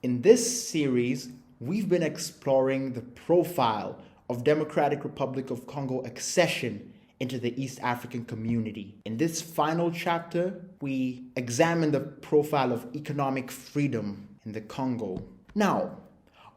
In this series, we've been exploring the profile of Democratic Republic of Congo accession into the East African community. In this final chapter, we examine the profile of economic freedom in the Congo. Now,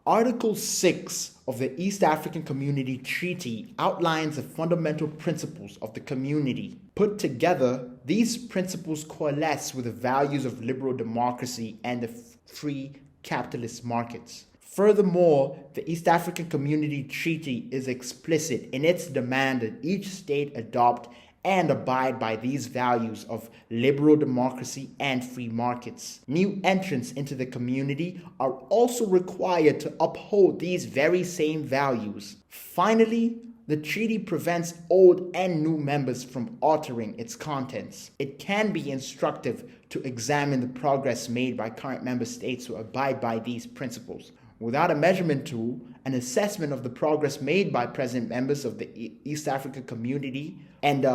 Article 6 of the East African Community Treaty outlines the fundamental principles of the community. Put together, these principles coalesce with the values of liberal democracy and the free capitalist markets. Furthermore, the East African Community Treaty is explicit in its demand that each state adopt and abide by these values of liberal democracy and free markets. New entrants into the community are also required to uphold these very same values. Finally, the treaty prevents old and new members from altering its contents. It can be instructive to examine the progress made by current member states who abide by these principles. Without a measurement tool, an assessment of the progress made by present members of the East African community and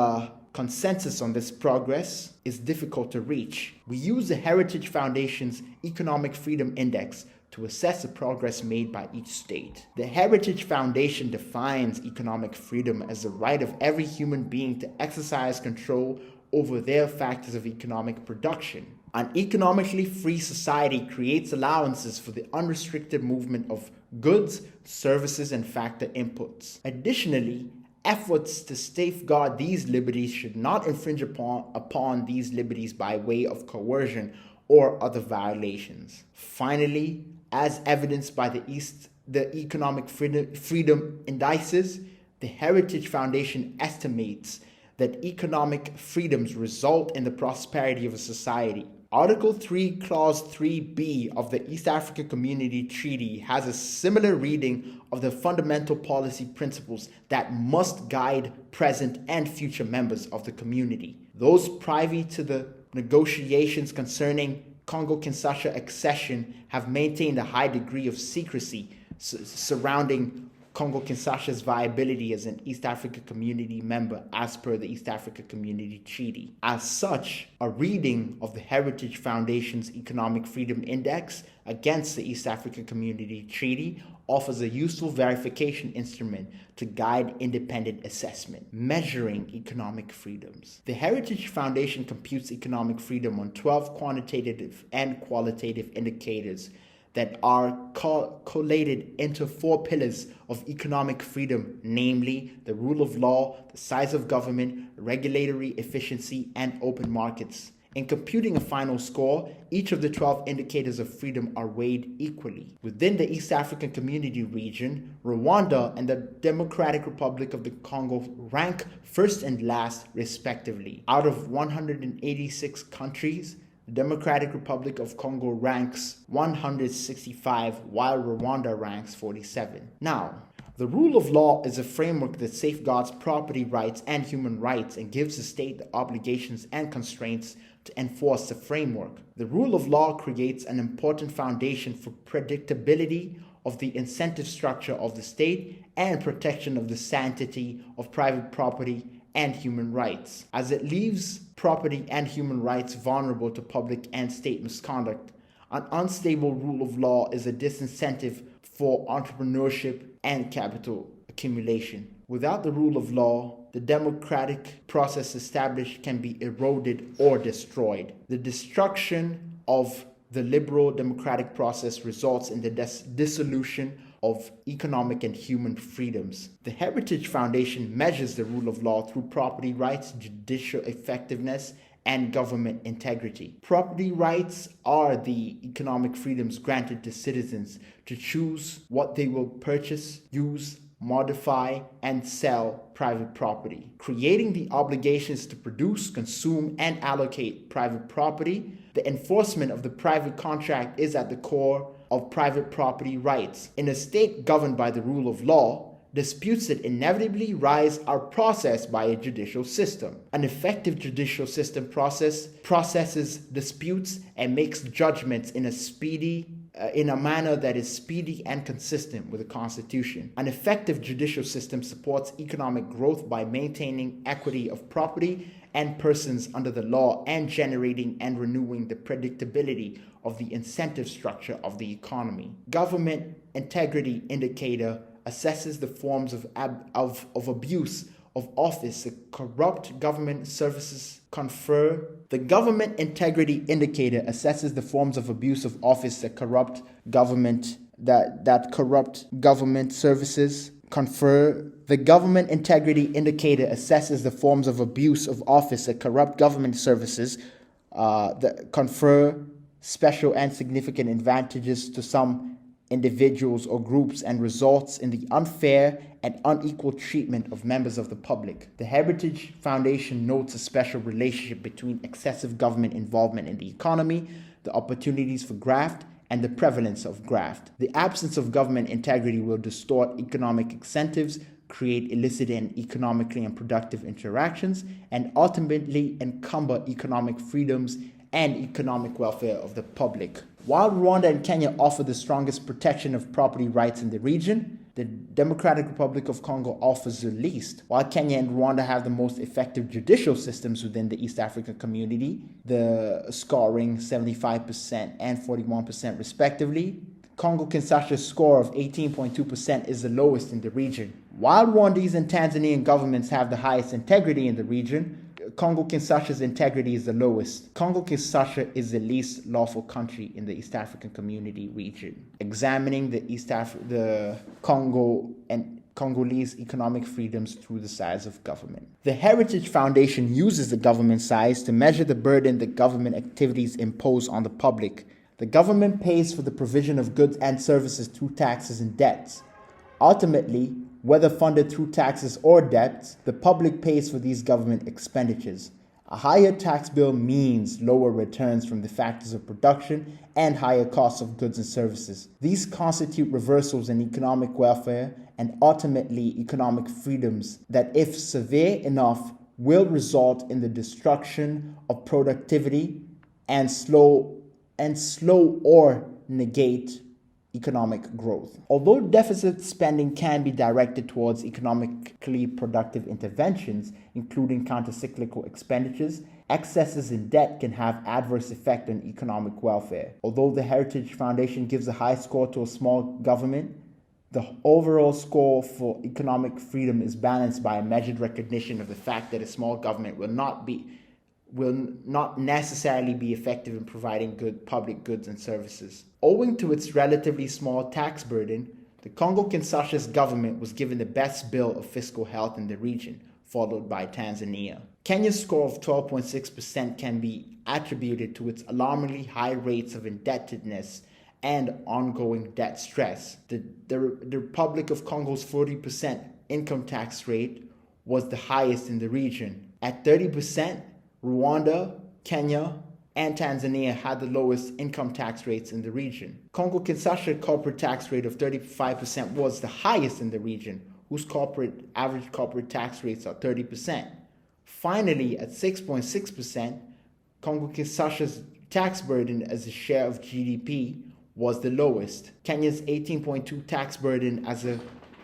consensus on this progress is difficult to reach. We use the Heritage Foundation's Economic Freedom Index to assess the progress made by each state. The Heritage Foundation defines economic freedom as the right of every human being to exercise control over their factors of economic production. An economically free society creates allowances for the unrestricted movement of goods, services, and factor inputs. Additionally, efforts to safeguard these liberties should not infringe upon these liberties by way of coercion or other violations. Finally, as evidenced by the Economic Freedom Indices, the Heritage Foundation estimates that economic freedoms result in the prosperity of a society. Article 3, Clause 3b of the East African Community Treaty has a similar reading of the fundamental policy principles that must guide present and future members of the community. Those privy to the negotiations concerning Congo-Kinshasa accession have maintained a high degree of secrecy surrounding Congo-Kinshasa's viability as an East Africa Community member as per the East Africa Community Treaty. As such, a reading of the Heritage Foundation's Economic Freedom Index against the East Africa Community Treaty offers a useful verification instrument to guide independent assessment. Measuring economic freedoms. The Heritage Foundation computes economic freedom on 12 quantitative and qualitative indicators that are collated into 4 pillars of economic freedom, namely the rule of law, the size of government, regulatory efficiency, and open markets. In computing a final score, each of the 12 indicators of freedom are weighed equally. Within the East African Community region, Rwanda and the Democratic Republic of the Congo rank first and last, respectively. Out of 186 countries, the Democratic Republic of Congo ranks 165, while Rwanda ranks 47. Now, the rule of law is a framework that safeguards property rights and human rights and gives the state the obligations and constraints to enforce the framework. The rule of law creates an important foundation for predictability of the incentive structure of the state and protection of the sanctity of private property and human rights. As it leaves property and human rights vulnerable to public and state misconduct, an unstable rule of law is a disincentive for entrepreneurship and capital accumulation. Without the rule of law, the democratic process established can be eroded or destroyed. The destruction of the liberal democratic process results in the dissolution of economic and human freedoms. The Heritage Foundation measures the rule of law through property rights, judicial effectiveness, and government integrity. Property rights are the economic freedoms granted to citizens to choose what they will purchase, use, modify, and sell private property. Creating the obligations to produce, consume, and allocate private property, the enforcement of the private contract is at the core of private property rights. In a state governed by the rule of law, disputes that inevitably rise are processed by a judicial system. An effective judicial system processes disputes and makes judgments in a speedy in a manner that is speedy and consistent with the Constitution. An effective judicial system supports economic growth by maintaining equity of property and persons under the law and generating and renewing the predictability of the incentive structure of the economy. Government integrity indicator assesses the forms of abuse of office that corrupt government services confer. The government integrity indicator assesses the forms of abuse of office that corrupt government services confer. The government integrity indicator assesses the forms of abuse of office that corrupt government services that confer special and significant advantages to some individuals or groups and results in the unfair and unequal treatment of members of the public. The Heritage Foundation notes a special relationship between excessive government involvement in the economy, the opportunities for graft, and the prevalence of graft. The absence of government integrity will distort economic incentives, create illicit and economically unproductive interactions, and ultimately encumber economic freedoms and economic welfare of the public. While Rwanda and Kenya offer the strongest protection of property rights in the region, the Democratic Republic of Congo offers the least. While Kenya and Rwanda have the most effective judicial systems within the East African community, the scoring 75% and 41% respectively, Congo-Kinshasha's score of 18.2% is the lowest in the region. While Rwandese and Tanzanian governments have the highest integrity in the region, Congo-Kinshasha's integrity is the lowest. Congo-Kinshasa is the least lawful country in the East African Community region. Examining the Congo and Congolese economic freedoms through the size of government. The Heritage Foundation uses the government size to measure the burden that government activities impose on the public. The government pays for the provision of goods and services through taxes and debts. Ultimately, whether funded through taxes or debts, the public pays for these government expenditures. A higher tax bill means lower returns from the factors of production and higher costs of goods and services. These constitute reversals in economic welfare and ultimately economic freedoms that, if severe enough, will result in the destruction of productivity and slow or negate economic growth. Although deficit spending can be directed towards economically productive interventions, including countercyclical expenditures, excesses in debt can have adverse effect on economic welfare. Although the Heritage Foundation gives a high score to a small government, the overall score for economic freedom is balanced by a measured recognition of the fact that a small government will not necessarily be effective in providing good public goods and services. Owing to its relatively small tax burden, the Congo-Kinshasha's government was given the best bill of fiscal health in the region, followed by Tanzania. Kenya's score of 12.6% can be attributed to its alarmingly high rates of indebtedness and ongoing debt stress. The Republic of Congo's 40% income tax rate was the highest in the region. At 30%, Rwanda, Kenya, and Tanzania had the lowest income tax rates in the region. Congo-Kinshasa corporate tax rate of 35% was the highest in the region, whose average corporate tax rates are 30%. Finally, at 6.6%, Congo-Kinshasa's tax burden as a share of GDP was the lowest. Kenya's 18.2% tax burden as a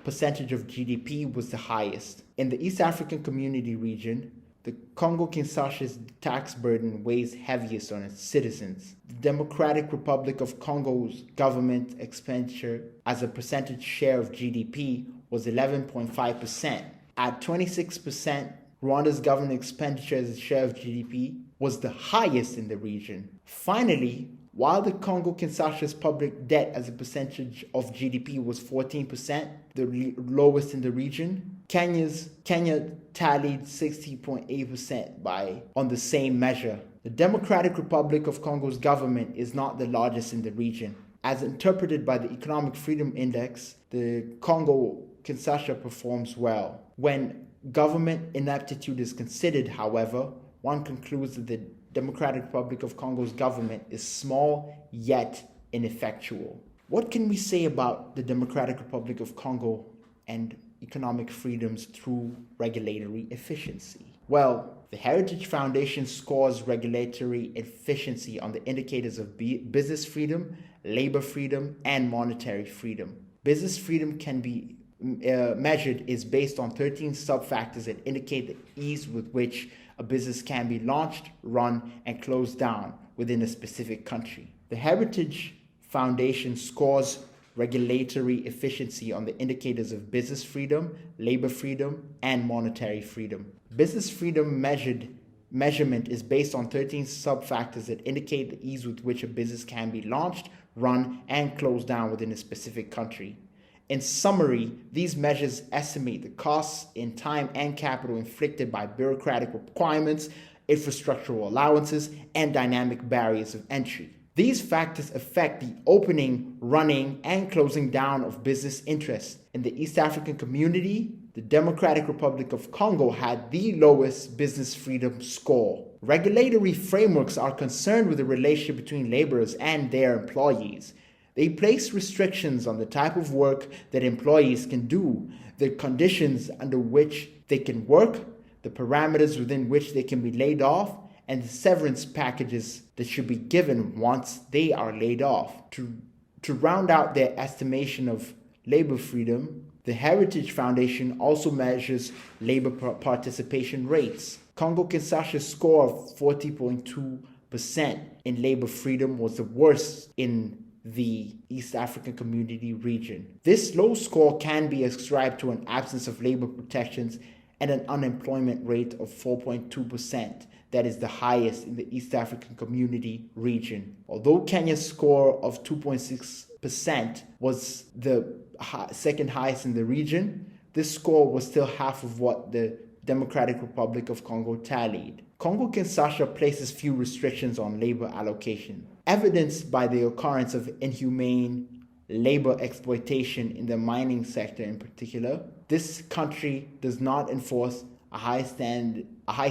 percentage of GDP was the highest. In the East African Community region, the Congo-Kinshasa's tax burden weighs heaviest on its citizens. The Democratic Republic of Congo's government expenditure as a percentage share of GDP was 11.5%. At 26%, Rwanda's government expenditure as a share of GDP was the highest in the region. Finally, while the Congo-Kinshasa's public debt as a percentage of GDP was 14%, the lowest in the region, Kenya tallied 60.8% on the same measure. The Democratic Republic of Congo's government is not the largest in the region. As interpreted by the Economic Freedom Index, the Congo-Kinshasa performs well. When government ineptitude is considered, however, one concludes that the Democratic Republic of Congo's government is small yet ineffectual. What can we say about the Democratic Republic of Congo and economic freedoms through regulatory efficiency? Well, The Heritage Foundation scores regulatory efficiency on the indicators of business freedom, labor freedom, and monetary freedom. Business freedom can be measured is based on 13 sub-factors that indicate the ease with which a business can be launched, run, and closed down within a specific country. The Heritage Foundation scores regulatory efficiency on the indicators of business freedom, labor freedom, and monetary freedom. Business freedom measurement is based on 13 sub-factors that indicate the ease with which a business can be launched, run, and closed down within a specific country. In summary, these measures estimate the costs in time and capital inflicted by bureaucratic requirements, infrastructural allowances, and dynamic barriers of entry. These factors affect the opening, running, and closing down of business interests. In the East African community, the Democratic Republic of Congo had the lowest business freedom score. Regulatory frameworks are concerned with the relationship between laborers and their employees. They place restrictions on the type of work that employees can do, the conditions under which they can work, the parameters within which they can be laid off, and the severance packages that should be given once they are laid off. To round out their estimation of labor freedom, the Heritage Foundation also measures labor participation rates. Congo-Kinshasha's score of 40.2% in labor freedom was the worst in the East African community region. This low score can be ascribed to an absence of labor protections and an unemployment rate of 4.2%. That is the highest in the East African community region. Although Kenya's score of 2.6% was the second highest in the region, this score was still half of what the Democratic Republic of Congo tallied. Congo-Kinshasa places few restrictions on labor allocation, evidenced by the occurrence of inhumane labor exploitation in the mining sector in particular. This country does not enforce a high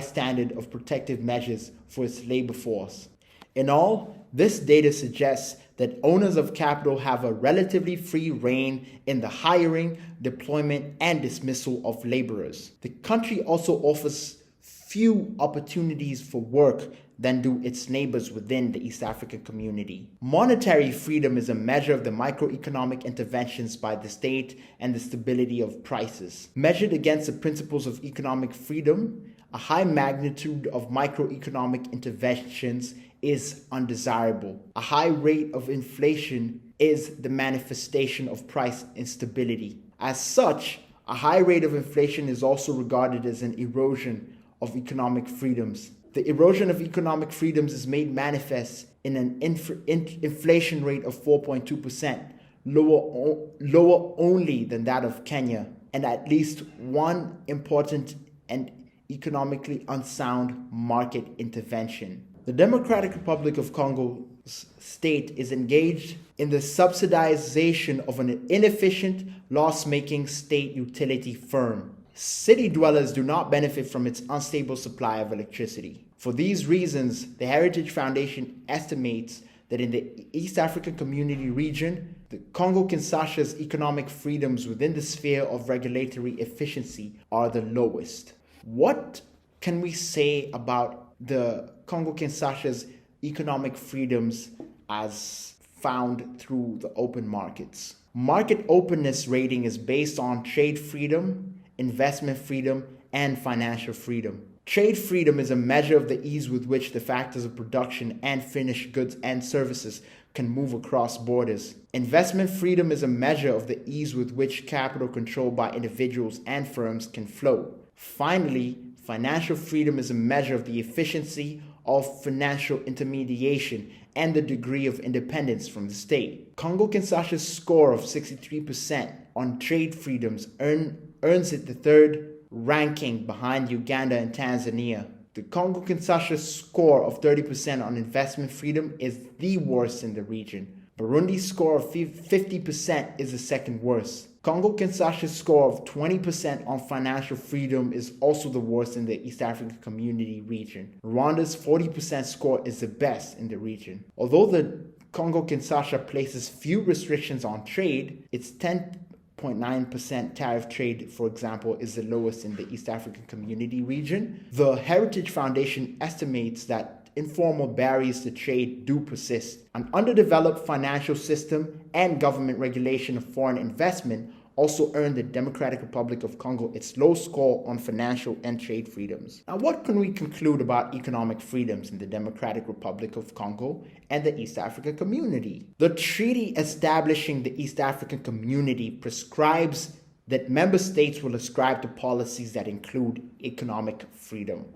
standard of protective measures for its labor force. In all, this data suggests that owners of capital have a relatively free rein in the hiring, deployment, and dismissal of laborers. The country also offers few opportunities for work than do its neighbors within the East African community. Monetary freedom is a measure of the microeconomic interventions by the state and the stability of prices. Measured against the principles of economic freedom, a high magnitude of microeconomic interventions is undesirable. A high rate of inflation is the manifestation of price instability. As such, a high rate of inflation is also regarded as an erosion of economic freedoms. The erosion of economic freedoms is made manifest in an inflation rate of 4.2%, lower only than that of Kenya, and at least one important and economically unsound market intervention. The Democratic Republic of Congo's state is engaged in the subsidization of an inefficient, loss-making state utility firm. City dwellers do not benefit from its unstable supply of electricity. For these reasons, the Heritage Foundation estimates that in the East African community region, the Congo-Kinshasa's economic freedoms within the sphere of regulatory efficiency are the lowest. What can we say about the Congo-Kinshasa's economic freedoms as found through the open markets? Market openness rating is based on trade freedom, investment freedom, and financial freedom. Trade freedom is a measure of the ease with which the factors of production and finished goods and services can move across borders. Investment freedom is a measure of the ease with which capital controlled by individuals and firms can flow. Finally, financial freedom is a measure of the efficiency of financial intermediation and the degree of independence from the state. Congo-Kinshasa's score of 63% on trade freedoms earns it the third ranking behind Uganda and Tanzania. The Congo-Kinshasa's score of 30% on investment freedom is the worst in the region. Burundi's score of 50% is the second worst. Congo-Kinshasa's score of 20% on financial freedom is also the worst in the East African community region. Rwanda's 40% score is the best in the region. Although the Congo-Kinshasa places few restrictions on trade, its 10 0.9% tariff trade, for example, is the lowest in the East African Community region. The Heritage Foundation estimates that informal barriers to trade do persist. An underdeveloped financial system and government regulation of foreign investment also earned the Democratic Republic of Congo its low score on financial and trade freedoms. Now, what can we conclude about economic freedoms in the Democratic Republic of Congo and the East African Community? The treaty establishing the East African Community prescribes that member states will ascribe to policies that include economic freedom.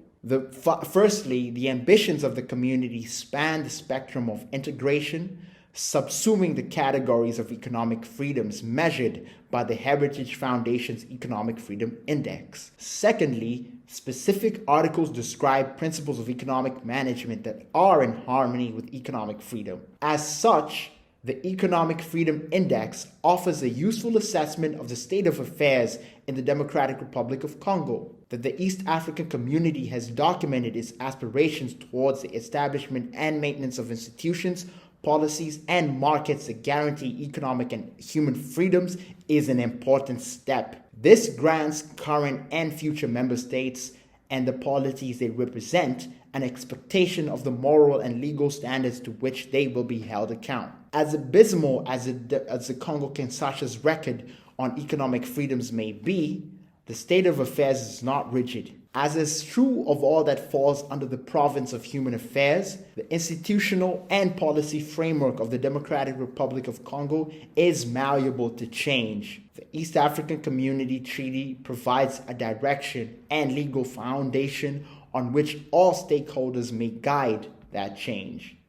Firstly, the ambitions of the community span the spectrum of integration, subsuming the categories of economic freedoms measured by the Heritage Foundation's Economic Freedom Index. Secondly, specific articles describe principles of economic management that are in harmony with economic freedom. As such, the Economic Freedom Index offers a useful assessment of the state of affairs in the Democratic Republic of Congo, that the East African Community has documented its aspirations towards the establishment and maintenance of institutions, policies, and markets that guarantee economic and human freedoms is an important step. This grants current and future member states and the polities they represent an expectation of the moral and legal standards to which they will be held account. As abysmal as the Congo-Kinshasa record on economic freedoms may be, the state of affairs is not rigid. As is true of all that falls under the province of human affairs, the institutional and policy framework of the Democratic Republic of Congo is malleable to change. The East African Community Treaty provides a direction and legal foundation on which all stakeholders may guide that change.